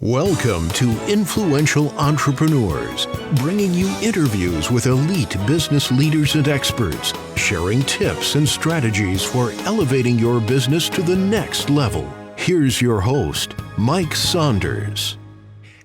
Welcome to Influential Entrepreneurs, bringing you interviews with elite business leaders and experts, sharing tips and strategies for elevating your business to the next level. Here's your host, Mike Saunders.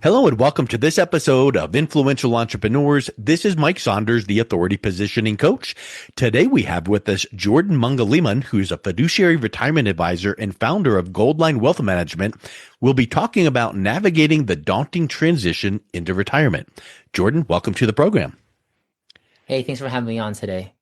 Hello and welcome to this episode of Influential Entrepreneurs. This is Mike Saunders, the Authority Positioning Coach. Today we have with us Jordan Mangaliman, who's a Fiduciary Retirement Advisor and founder of GoldLine Wealth Management. We'll be talking about navigating the daunting transition into retirement. Jordan, welcome to the program. Hey, thanks for having me on today.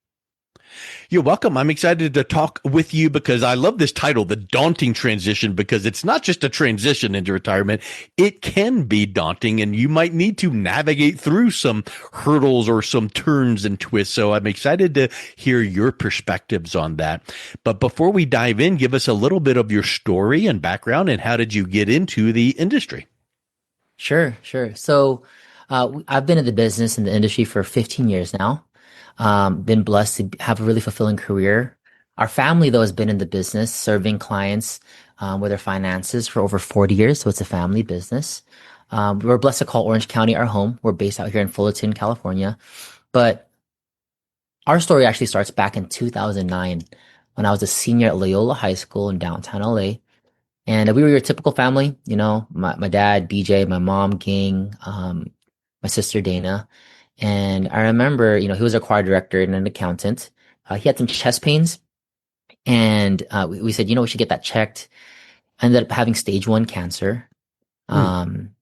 You're welcome. I'm excited to talk with you because I love this title, The Daunting Transition, because it's not just a transition into retirement. It can be daunting and you might need to navigate through some hurdles or some turns and twists. So I'm excited to hear your perspectives on that. But before we dive in, give us a little bit of your story and background and how did you get into the industry? Sure. So I've been in the industry for 15 years now. Been blessed to have a really fulfilling career. Our family, though, has been in the business, serving clients with their finances for over 40 years. So it's a family business. We're blessed to call Orange County our home. We're based out here in Fullerton, California. But our story actually starts back in 2009 when I was a senior at Loyola High School in downtown LA. And we were your typical family, you know, my dad, BJ, my mom, Ging, my sister, Dana. And I remember, he was a choir director and an accountant. He had some chest pains and we said, we should get that checked. I ended up having stage 1 cancer. And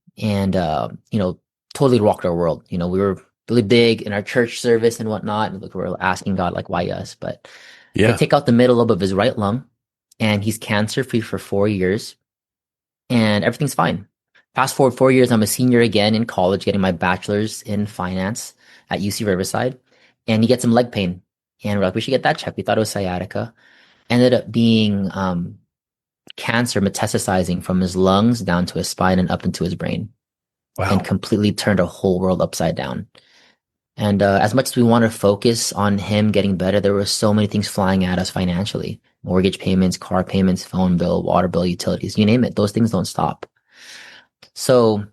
totally rocked our world. We were really big in our church service and whatnot. And we were asking God, like, why us? But they take out the middle lobe of his right lung and he's cancer free for 4 years and everything's fine. Fast forward 4 years, I'm a senior again in college, getting my bachelor's in finance at UC Riverside, and he gets some leg pain. And we're like, we should get that checked. We thought it was sciatica. Ended up being cancer metastasizing from his lungs down to his spine and up into his brain. Wow. And completely turned our whole world upside down. And as much as we want to focus on him getting better, there were so many things flying at us financially. Mortgage payments, car payments, phone bill, water bill, utilities, you name it. Those things don't stop. So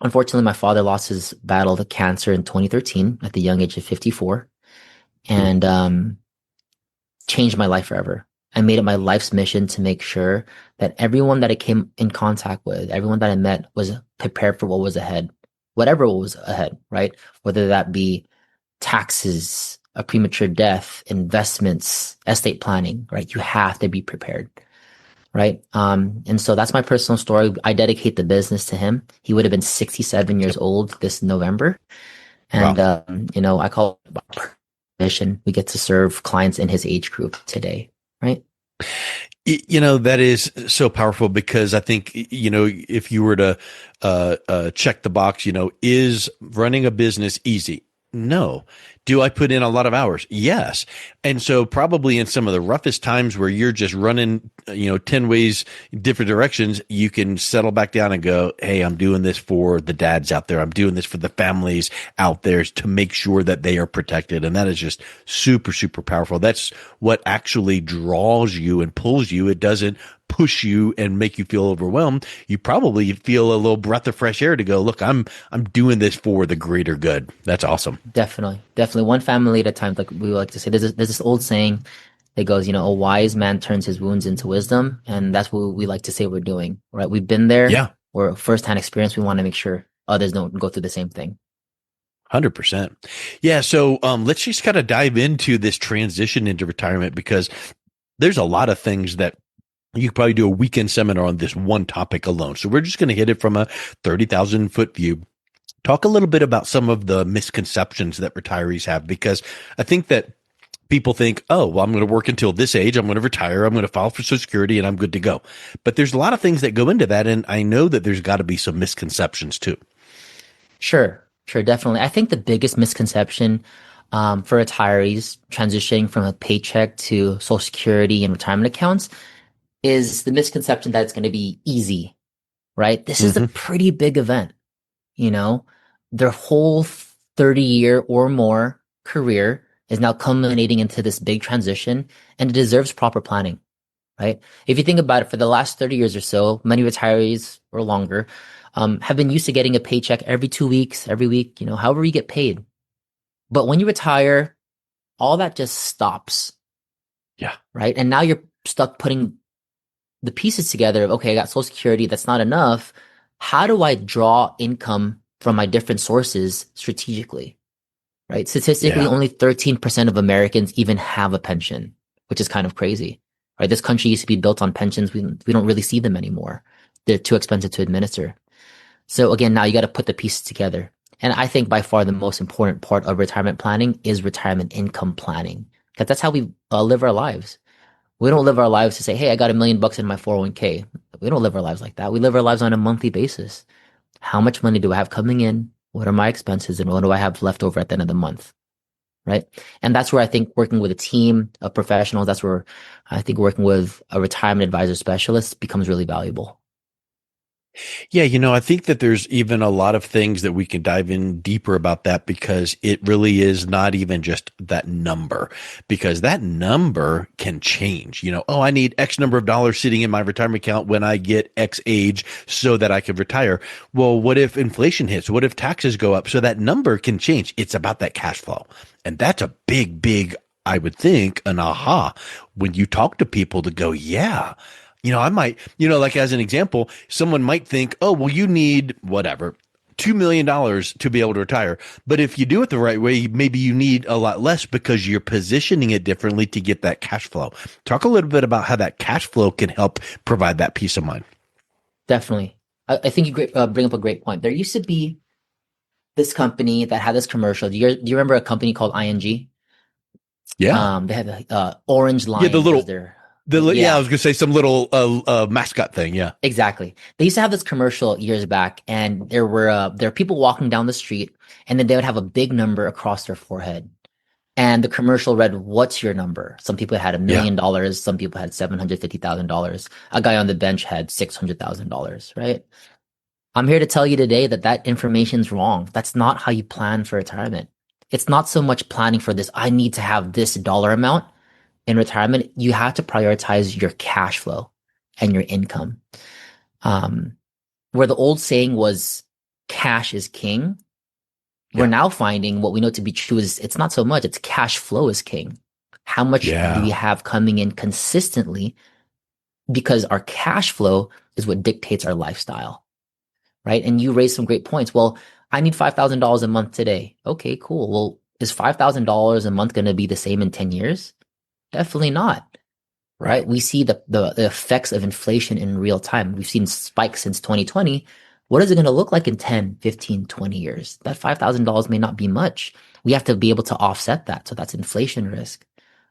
unfortunately, my father lost his battle to cancer in 2013 at the young age of 54 and changed my life forever. I made it my life's mission to make sure that everyone that I came in contact with, everyone that I met was prepared for what was ahead, whatever was ahead, right? Whether that be taxes, a premature death, investments, estate planning, right? You have to be prepared. Right. And so that's my personal story. I dedicate the business to him. He would have been 67 years old this November. And, wow. I call it mission. We get to serve clients in his age group today. Right. That is so powerful because I think, if you were to check the box, is running a business easy? No. Do I put in a lot of hours? Yes. And so probably in some of the roughest times where you're just running, 10 ways, different directions, you can settle back down and go, hey, I'm doing this for the dads out there. I'm doing this for the families out there to make sure that they are protected. And that is just super, super powerful. That's what actually draws you and pulls you. It doesn't push you and make you feel overwhelmed. You probably feel a little breath of fresh air to go, look, I'm doing this for the greater good. That's awesome. Definitely. One family at a time. Like we like to say, there's this old saying that goes, a wise man turns his wounds into wisdom. And that's what we like to say we're doing, right? We've been there. Yeah. We're firsthand experience. We want to make sure others don't go through the same thing. 100%. Yeah. So let's just kind of dive into this transition into retirement because there's a lot of things that you could probably do a weekend seminar on this one topic alone. So we're just going to hit it from a 30,000 foot view. Talk a little bit about some of the misconceptions that retirees have, because I think that people think, oh, well, I'm going to work until this age. I'm going to retire. I'm going to file for Social Security and I'm good to go. But there's a lot of things that go into that. And I know that there's got to be some misconceptions too. Sure, definitely. I think the biggest misconception for retirees transitioning from a paycheck to Social Security and retirement accounts is the misconception that it's going to be easy, right? This is a pretty big event, their whole 30-year or more career is now culminating into this big transition and it deserves proper planning, right? If you think about it, for the last 30 years or so, many retirees or longer have been used to getting a paycheck every 2 weeks, every week, however you get paid. But when you retire, all that just stops. Yeah. Right. And now you're stuck putting the pieces together of, okay, I got Social Security. That's not enough. How do I draw income from my different sources strategically? Right. Statistically, Yeah. only 13% of Americans even have a pension, which is kind of crazy. Right. This country used to be built on pensions. We don't really see them anymore. They're too expensive to administer. So again, now you got to put the pieces together. And I think by far the most important part of retirement planning is retirement income planning, because that's how we live our lives. We don't live our lives to say, hey, I got $1 million in my 401k. We don't live our lives like that. We live our lives on a monthly basis. How much money do I have coming in? What are my expenses? And what do I have left over at the end of the month? Right. And that's where I think working with a team of professionals, that's where I think working with a retirement advisor specialist becomes really valuable. Yeah, I think that there's even a lot of things that we can dive in deeper about that, because it really is not even just that number, because that number can change. Oh, I need X number of dollars sitting in my retirement account when I get X age so that I can retire. Well, what if inflation hits? What if taxes go up? So that number can change. It's about that cash flow. And that's a big, big, I would think, an aha when you talk to people to go, yeah. I might, like as an example, someone might think, oh, well, you need whatever, $2 million to be able to retire. But if you do it the right way, maybe you need a lot less because you're positioning it differently to get that cash flow. Talk a little bit about how that cash flow can help provide that peace of mind. Definitely. I think you bring up a great point. There used to be this company that had this commercial. Do you remember a company called ING? Yeah. They had the orange Yeah. lion was their, Yeah, I yeah, was going to say some little mascot thing. Yeah. exactly. They used to have this commercial years back, and there were people walking down the street, and then they would have a big number across their forehead. And the commercial read, "What's your number?" Some people had $1 Yeah. million, some people had $750,000. A guy on the bench had $600,000, right? I'm here to tell you today that that information's wrong. That's not how you plan for retirement. It's not so much planning for this, I need to have this dollar amount in retirement. You have to prioritize your cash flow and your income. Um, where the old saying was cash is king, we're Yeah. now finding what we know to be true is it's not so much, it's cash flow is king. How much do we Yeah. have coming in consistently? Because our cash flow is what dictates our lifestyle, right? And you raised some great points. Well, I need $5,000 a month today. Okay, cool. Well, is $5,000 a month going to be the same in 10 years? Definitely not, right? Right. We see the effects of inflation in real time. We've seen spikes since 2020. What is it going to look like in 10, 15, 20 years? That $5,000 may not be much. We have to be able to offset that. So that's inflation risk.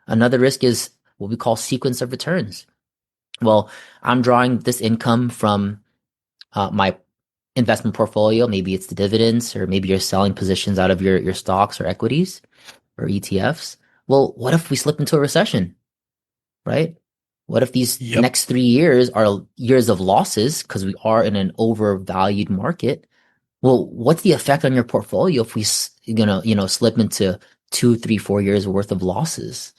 Another risk is what we call sequence of returns. Well, I'm drawing this income from my investment portfolio. Maybe it's the dividends, or maybe you're selling positions out of your stocks or equities or ETFs. Well, what if we slip into a recession, right? What if these Yep. next 3 years are years of losses because we are in an overvalued market? Well, what's the effect on your portfolio if we, slip into 2, 3, 4 years worth of losses?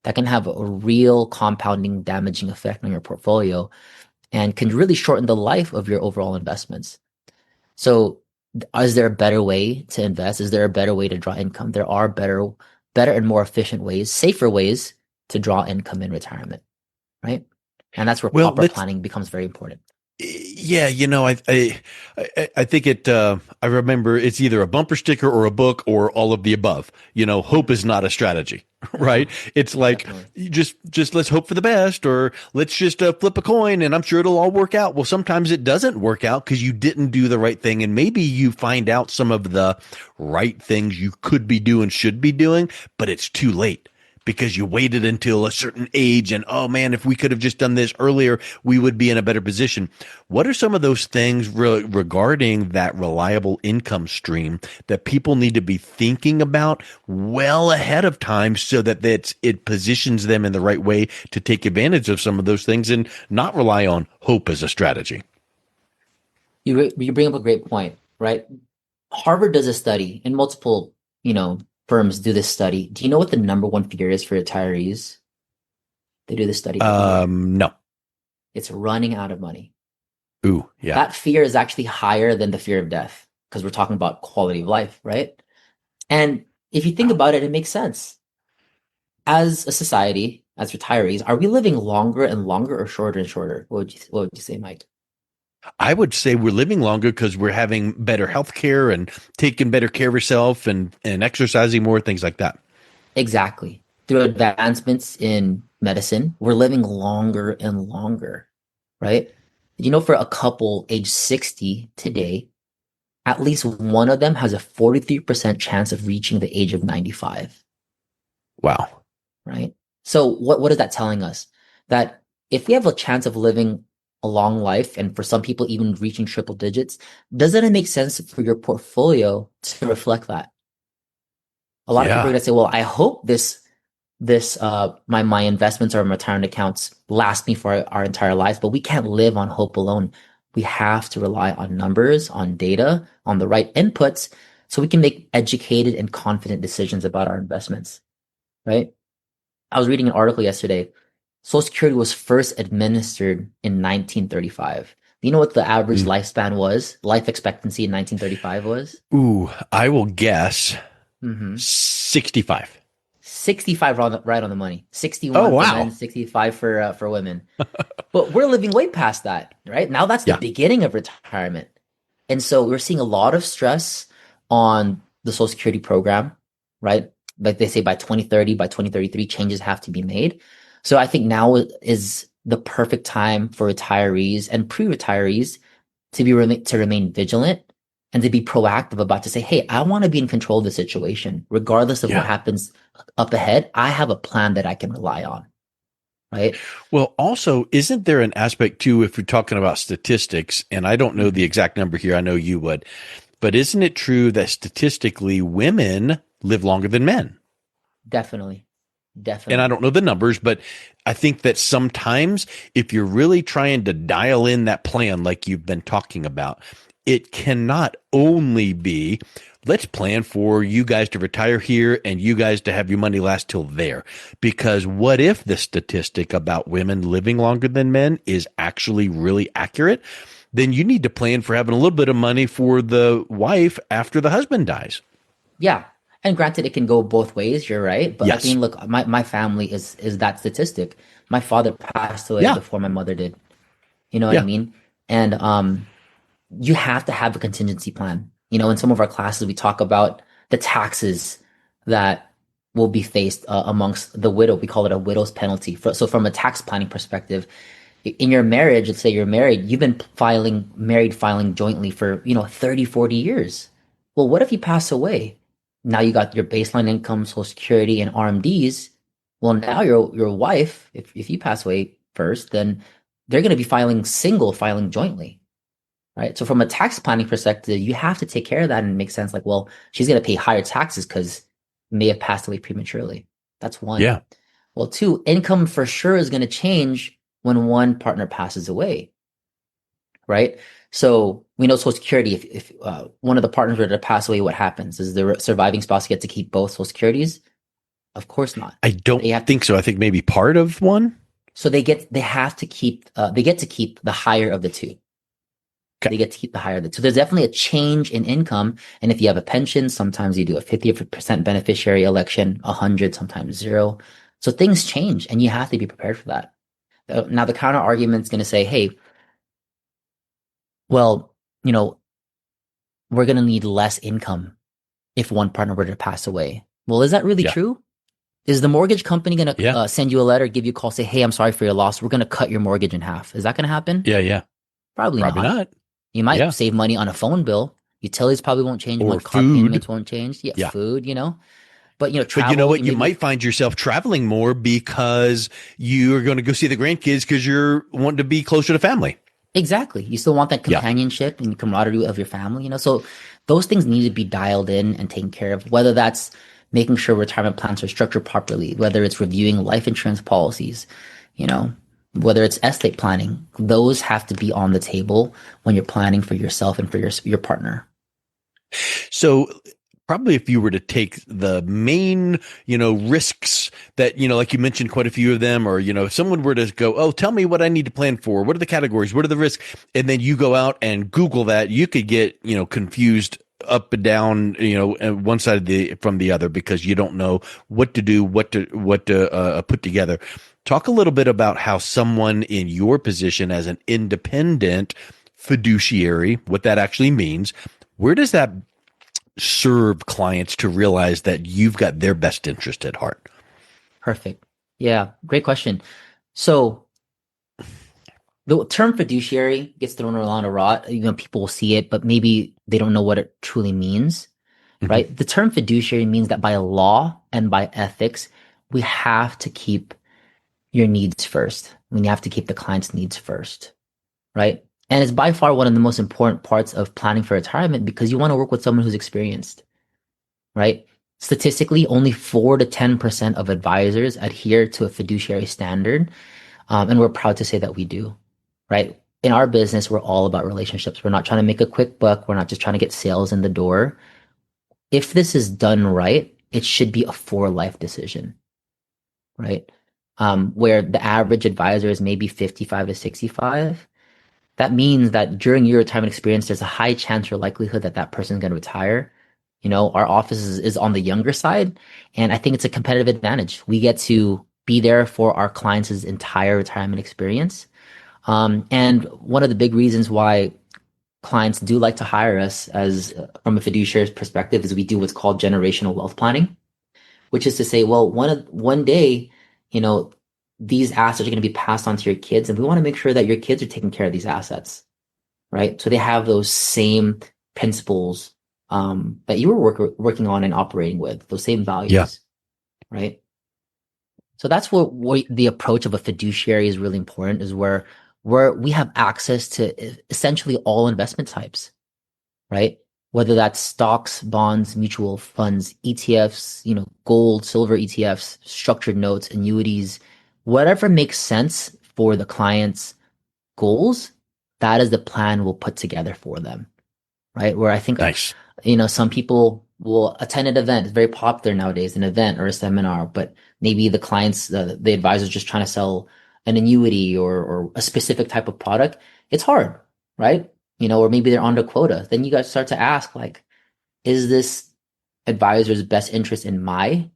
That can have a real compounding damaging effect on your portfolio and can really shorten the life of your overall investments. So is there a better way to invest? Is there a better way to draw income? There are better and more efficient ways, safer ways to draw income in retirement, right? And that's where Well, proper let's planning becomes very important. Yeah, I think it. I remember it's either a bumper sticker or a book or all of the above. Hope is not a strategy, right? It's like Definitely. you just let's hope for the best, or let's just flip a coin and I'm sure it'll all work out. Well, sometimes it doesn't work out because you didn't do the right thing, and maybe you find out some of the right things you could be doing, should be doing, but it's too late because you waited until a certain age and, oh man, if we could have just done this earlier, we would be in a better position. What are some of those things regarding that reliable income stream that people need to be thinking about well ahead of time so that it positions them in the right way to take advantage of some of those things and not rely on hope as a strategy? You bring up a great point, right? Harvard does a study, and multiple, firms do this study. Do you know what the number one fear is for retirees? They do this study every year. No. It's running out of money. Ooh, yeah. That fear is actually higher than the fear of death because we're talking about quality of life, right? And if you think about it, it makes sense. As a society, as retirees, are we living longer and longer or shorter and shorter? What would you say, Mike? I would say we're living longer because we're having better health care and taking better care of yourself and exercising more, things like that. Exactly. Through advancements in medicine, we're living longer and longer, right? You know, for a couple age 60 today, at least one of them has a 43% chance of reaching the age of 95, Wow. right? So what is that telling us? That if we have a chance of living a long life, and for some people even reaching triple digits, doesn't it make sense for your portfolio to reflect that? A lot of people are Yeah. gonna say, well, I hope my investments or my retirement accounts last me for our entire lives, but we can't live on hope alone. We have to rely on numbers, on data, on the right inputs so we can make educated and confident decisions about our investments, right? I was reading an article yesterday. Social Security was first administered in 1935. Do you know what the average Mm. lifespan was? Life expectancy in 1935 was? Ooh, I will guess Mm-hmm. 65. 65 right on the money. Oh, 61 for men, wow. 65 for women. But we're living way past that, right? Now that's the Yeah. beginning of retirement. And so we're seeing a lot of stress on the Social Security program, right? Like they say by 2030, by 2033, changes have to be made. So I think now is the perfect time for retirees and pre-retirees to remain vigilant and to be proactive about to say, hey, I want to be in control of the situation, regardless of what Yeah. happens up ahead. I have a plan that I can rely on, right? Well, also, isn't there an aspect too, if you're talking about statistics, and I don't know the Mhm. exact number here, I know you would, but isn't it true that statistically women live longer than men? Definitely. And I Definitely. don't know the numbers, but I think that sometimes if you're really trying to dial in that plan, like you've been talking about, it cannot only be let's plan for you guys to retire here and you guys to have your money last till there. Because what if the statistic about women living longer than men is actually really accurate? Then you need to plan for having a little bit of money for the wife after the husband dies. Yeah. And granted, it can go both ways. You're right. But I Yes. mean, look, my family is that statistic. My father passed away Yeah. before my mother did. You know what I Yeah. mean? And you have to have a contingency plan. You know, in some of our classes, we talk about the taxes that will be faced amongst the widow. We call it a widow's penalty. So from a tax planning perspective, in your marriage, let's say you're married, you've been filing jointly for, 30, 40 years. Well, what if you pass away? Now you got your baseline income, Social Security, and RMDs. Well, now your wife, if you pass away first, then they're going to be filing jointly, right? So from a tax planning perspective, you have to take care of that and make sense. Like, well, she's going to pay higher taxes because may have passed away prematurely. That's one. Yeah. Well, two, income for sure is going to change when one partner passes away, right? So we know Social Security, if one of the partners were to pass away, what happens? Does the surviving spouse get to keep both Social Securities? Of course not. I don't They have to, think so. I think maybe part of one. so they get to keep the higher of the two. Okay. They get to keep the higher of the two. So there's definitely a change in income. And if you have a pension, sometimes you do a 50% beneficiary election, 100, sometimes zero. So things change and you have to be prepared for that. Now the counter argument is going to say, hey, well, we're going to need less income if one partner were to pass away. Well, is that really Yeah. true? Is the mortgage company going to Yeah. send you a letter, give you a call, say, hey, I'm sorry for your loss. We're going to cut your mortgage in half. Is that going to happen? Yeah. Yeah. Probably Probably not. not. You might Yeah. save money on a phone bill. Utilities probably won't change Or much. Car food. payments won't change. Yeah, Yeah. food, But, But you know travel, what? you You maybe might find yourself traveling more because you're going to go see the grandkids because you're wanting to be closer to family. exactly. You still want that Yeah. companionship and camaraderie of your family. So those things need to be dialed in and taken care of, whether that's making sure retirement plans are structured properly, whether it's reviewing life insurance policies, you know, whether it's estate planning. Those have to be on the table when you're planning for yourself and for your partner. So probably if you were to take the main, risks that, like you mentioned, quite a few of them, or, if someone were to go, oh, tell me what I need to plan for. What are the categories? What are the risks? And then you go out and Google that, you could get, confused up and down, and one side from the other, because you don't know what to do, what to put together. Talk a little bit about how someone in your position as an independent fiduciary, what that actually means. Where does that serve clients to realize that you've got their best interest at heart? Perfect. Yeah, great question. So the term fiduciary gets thrown around a lot. People will see it, but maybe they don't know what it truly means, right? The term fiduciary means that by law and by ethics, we have to keep your needs first. We have to keep the client's needs first, right? And it's by far one of the most important parts of planning for retirement, because you want to work with someone who's experienced, right? Statistically, only 4 to 10% of advisors adhere to a fiduciary standard. And we're proud to say that we do, right? In our business, we're all about relationships. We're not trying to make a quick buck. We're not just trying to get sales in the door. If this is done right, it should be a for life decision, right? Where the average advisor is maybe 55 to 65. That means that during your retirement experience, there's a high chance or likelihood that that person is going to retire. Our office is on the younger side, and I think it's a competitive advantage. We get to be there for our clients' entire retirement experience. And one of the big reasons why clients do like to hire us as from a fiduciary perspective is we do what's called generational wealth planning, which is to say, well, one day, these assets are going to be passed on to your kids, and we want to make sure that your kids are taking care of these assets, right? So they have those same principles that you were working on and operating with, those same values, right? So that's what the approach of a fiduciary is really important, is where we have access to essentially all investment types, right? Whether that's stocks, bonds, mutual funds, ETFs, gold, silver ETFs, structured notes, annuities, whatever makes sense for the client's goals, that is the plan we'll put together for them, right? Where I think, Nice. Some people will attend an event. It's very popular nowadays, an event or a seminar, but maybe the clients, the advisor's just trying to sell an annuity or a specific type of product. It's hard, right? Or maybe they're under quota. Then you guys start to ask, like, is this advisor's best interest in my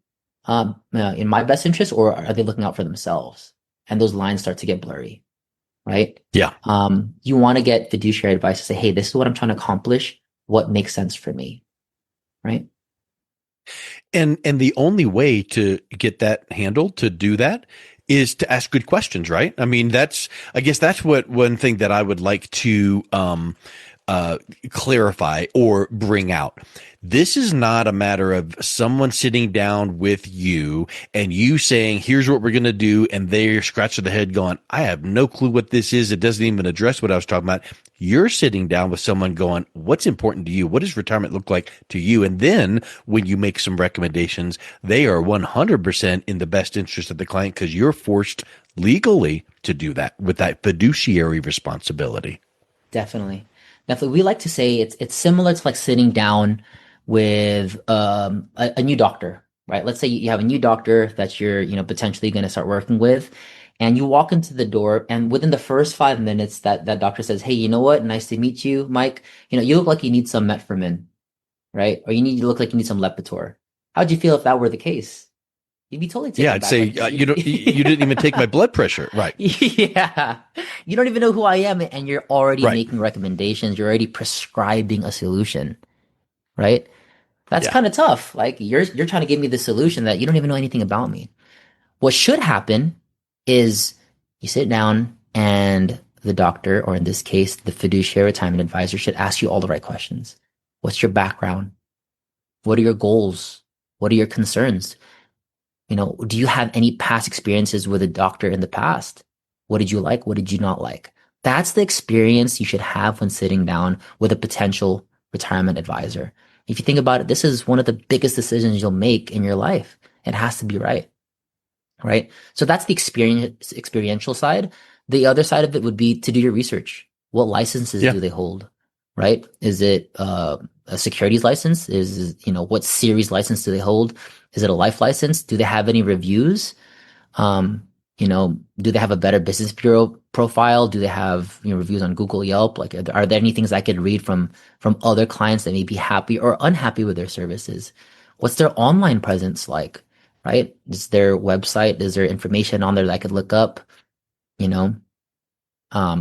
best interest, or are they looking out for themselves? And those lines start to get blurry, right? Yeah. You want to get fiduciary advice to say, hey, this is what I'm trying to accomplish. What makes sense for me, right? And the only way to get that handled, to do that, is to ask good questions, right? I mean, I guess that's what one thing that I would like to clarify or bring out. This is not a matter of someone sitting down with you and you saying, here's what we're going to do. And they're scratching the head going, I have no clue what this is. It doesn't even address what I was talking about. You're sitting down with someone going, what's important to you? What does retirement look like to you? And then when you make some recommendations, they are 100% in the best interest of the client, because you're forced legally to do that with that fiduciary responsibility. Definitely. We like to say it's similar to like sitting down with a new doctor, right? Let's say you have a new doctor that you're potentially going to start working with, and you walk into the door, and within the first 5 minutes, that doctor says, "Hey, you know what? Nice to meet you, Mike. You look like you need some metformin, right? Or you look like you need some Lipitor." How'd you feel if that were the case? You'd be totally taken Yeah, I'd back. say, Like, you didn't even take my blood pressure. Right. yeah. You don't even know who I am, and you're already Right. making recommendations. You're already prescribing a solution, right? That's Yeah. kind of tough. Like you're trying to give me the solution that you don't even know anything about me. What should happen is you sit down and the doctor, or in this case, the fiduciary retirement advisor, should ask you all the right questions. What's your background? What are your goals? What are your concerns? Do you have any past experiences with a doctor in the past? What did you like? What did you not like? That's the experience you should have when sitting down with a potential retirement advisor. If you think about it, this is one of the biggest decisions you'll make in your life. It has to be right. Right? So that's the experiential side. The other side of it would be to do your research. What licenses do they hold? right? Is it a securities license? What series license do they hold? Is it a life license? Do they have any reviews? Do they have a better business bureau profile? Do they have reviews on Google, Yelp? Like, are there any things I could read from other clients that may be happy or unhappy with their services? What's their online presence like? Right? Is their website? Is there information on there that I could look up? You know,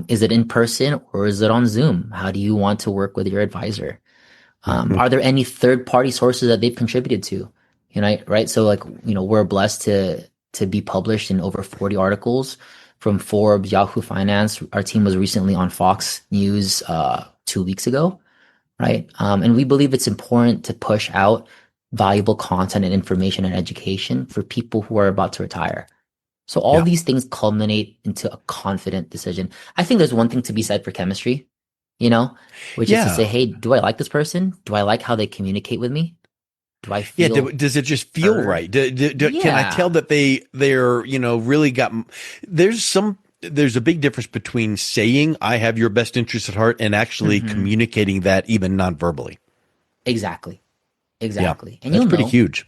is it in person or is it on Zoom? How do you want to work with your advisor? Are there any third-party sources that they've contributed to? Right? So like, we're blessed to be published in over 40 articles from Forbes, Yahoo Finance. Our team was recently on Fox News 2 weeks ago, right? And we believe it's important to push out valuable content and information and education for people who are about to retire. So all these things culminate into a confident decision. I think there's one thing to be said for chemistry, which is to say, hey, do I like this person? Do I like how they communicate with me? Do I feel? Does it just feel right? Can I tell that they're really got? There's a big difference between saying I have your best interest at heart and actually communicating that even non-verbally. Exactly. Yeah, And that's pretty huge.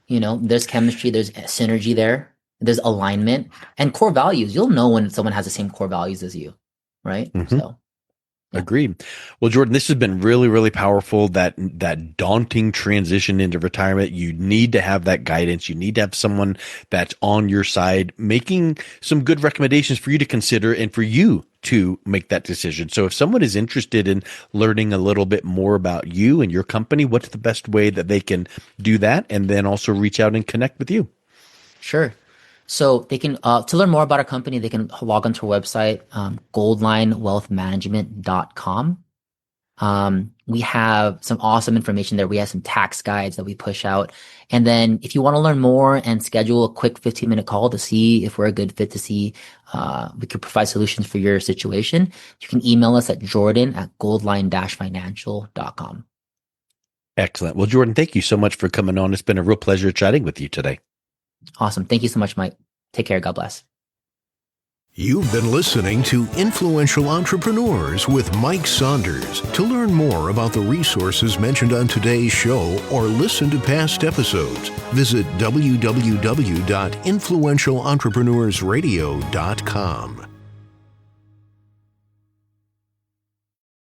There's chemistry, there's synergy there, there's alignment and core values. You'll know when someone has the same core values as you, right? So. Yeah. Agreed. Well, Jordan, this has been really, really powerful. That daunting transition into retirement. You need to have that guidance. You need to have someone that's on your side, making some good recommendations for you to consider and for you to make that decision. So if someone is interested in learning a little bit more about you and your company, what's the best way that they can do that? And then also reach out and connect with you? Sure. So they can, to learn more about our company, they can log onto our website, goldlinewealthmanagement.com. We have some awesome information there. We have some tax guides that we push out. And then if you want to learn more and schedule a quick 15-minute call to see if we're a good fit, to see we could provide solutions for your situation, you can email us at jordan@goldline-financial.com. Excellent. Well, Jordan, thank you so much for coming on. It's been a real pleasure chatting with you today. Awesome. Thank you so much, Mike. Take care. God bless. You've been listening to Influential Entrepreneurs with Mike Saunders. To learn more about the resources mentioned on today's show or listen to past episodes, visit www.influentialentrepreneursradio.com.